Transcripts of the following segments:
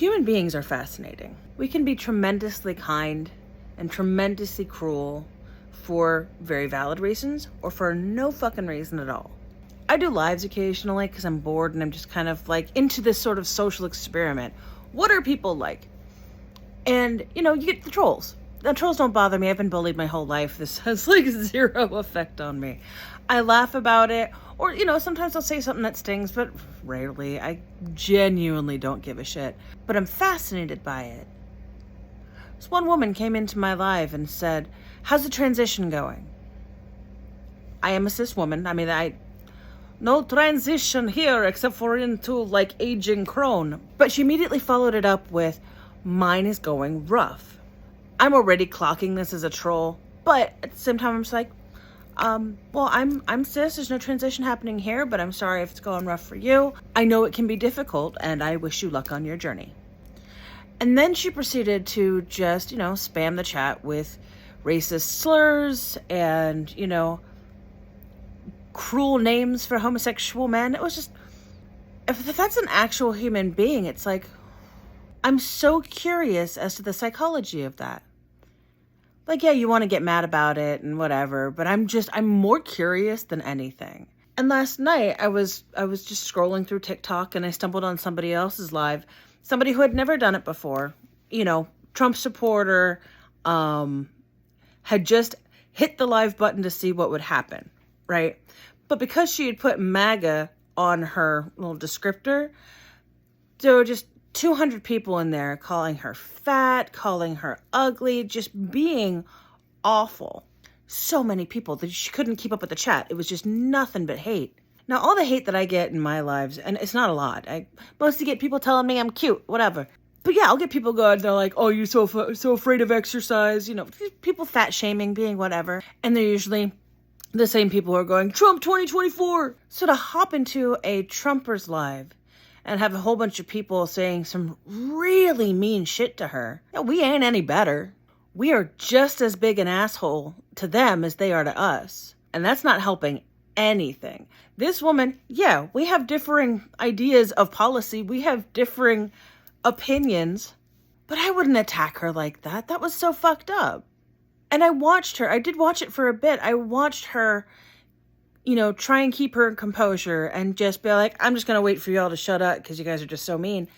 Human beings are fascinating. We can be tremendously kind and tremendously cruel for very valid reasons or for no fucking reason at all. I do lives occasionally because I'm bored and I'm just kind of like into this sort of social experiment. What are people like? And, you know, you get the trolls. The trolls don't bother me. I've been bullied my whole life. This has like zero effect on me. I laugh about it, or, you know, sometimes I'll say something that stings, but rarely. I genuinely don't give a shit. But I'm fascinated by it. This one woman came into my live and said, "How's the transition going?" I am a cis woman. I mean, no transition here except for into like aging crone. But she immediately followed it up with, "Mine is going rough." I'm already clocking this as a troll, but at the same time I'm just like, well, I'm cis, there's no transition happening here, but I'm sorry if it's going rough for you. I know it can be difficult, and I wish you luck on your journey. And then she proceeded to just, you know, spam the chat with racist slurs and, you know, cruel names for homosexual men. It was just, if that's an actual human being, it's like, I'm so curious as to the psychology of that. Like, yeah, you want to get mad about it and whatever, but I'm more curious than anything. And last night I was just scrolling through TikTok and I stumbled on somebody else's live, somebody who had never done it before, you know, Trump supporter, had just hit the live button to see what would happen, right? But because she had put MAGA on her little descriptor, there were just 200 people in there calling her fat, calling her ugly, just being awful. So many people that she couldn't keep up with the chat. It was just nothing but hate. Now, all the hate that I get in my lives, and it's not a lot. I mostly get people telling me I'm cute, whatever. But yeah, I'll get people going, they're like, "Oh, you're so afraid of exercise." You know, people fat shaming, being whatever. And they're usually the same people who are going, "Trump 2024. So to hop into a Trumpers live and have a whole bunch of people saying some really mean shit to her, we ain't any better. We are just as big an asshole to them as they are to us. And that's not helping anything. This woman, yeah, we have differing ideas of policy. We have differing opinions. But I wouldn't attack her like that. That was so fucked up. And I watched her. I did watch it for a bit. I watched her, you know, try and keep her composure and just be like, "I'm just going to wait for y'all to shut up because you guys are just so mean."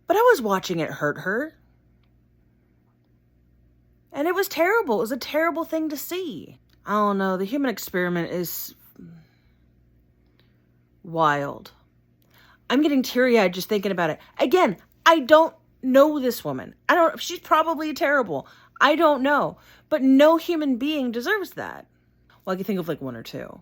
But I was watching it hurt her. And it was terrible. It was a terrible thing to see. I don't know. The human experiment is wild. I'm getting teary-eyed just thinking about it. Again, I don't know this woman. She's probably terrible. I don't know. But no human being deserves that. Well, I can think of like one or two.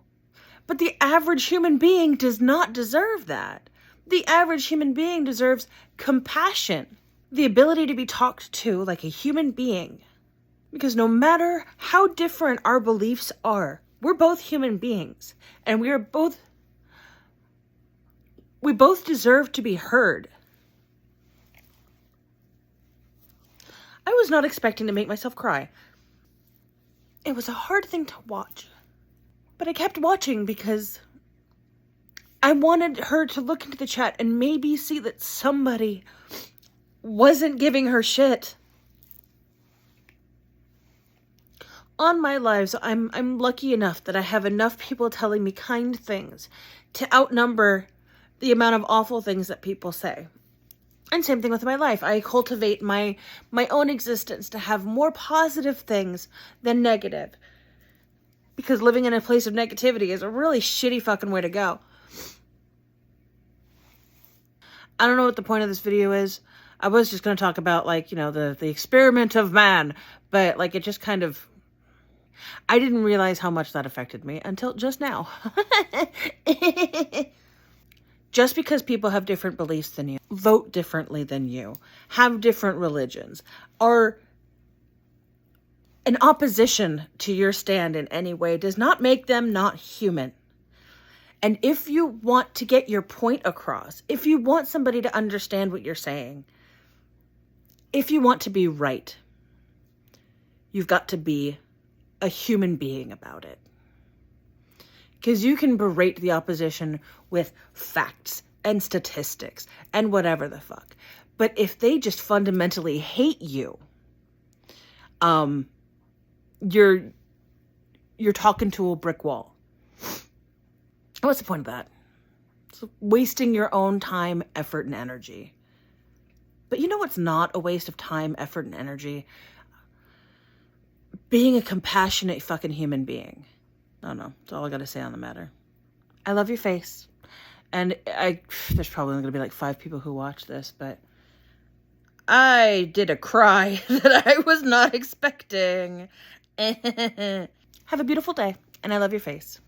But the average human being does not deserve that. The average human being deserves compassion. The ability to be talked to like a human being. Because no matter how different our beliefs are, we're both human beings. And we both deserve to be heard. I was not expecting to make myself cry. It was a hard thing to watch. But I kept watching because I wanted her to look into the chat and maybe see that somebody wasn't giving her shit. On my lives, I'm lucky enough that I have enough people telling me kind things to outnumber the amount of awful things that people say. And same thing with my life. I cultivate my own existence to have more positive things than negative. Because living in a place of negativity is a really shitty fucking way to go. I don't know what the point of this video is. I was just going to talk about, like, you know, the experiment of man. But, like, it just kind of... I didn't realize how much that affected me until just now. Just because people have different beliefs than you, vote differently than you, have different religions, are in opposition to your stand in any way, does not make them not human. And if you want to get your point across, if you want somebody to understand what you're saying, if you want to be right, you've got to be a human being about it. Because you can berate the opposition with facts and statistics and whatever the fuck. But if they just fundamentally hate you, you're talking to a brick wall. What's the point of that? It's wasting your own time, effort, and energy. But you know what's not a waste of time, effort, and energy? Being a compassionate fucking human being. I don't know. That's all I got to say on the matter. I love your face. And there's probably going to be like 5 people who watch this, but I did a cry that I was not expecting. Have a beautiful day, and I love your face.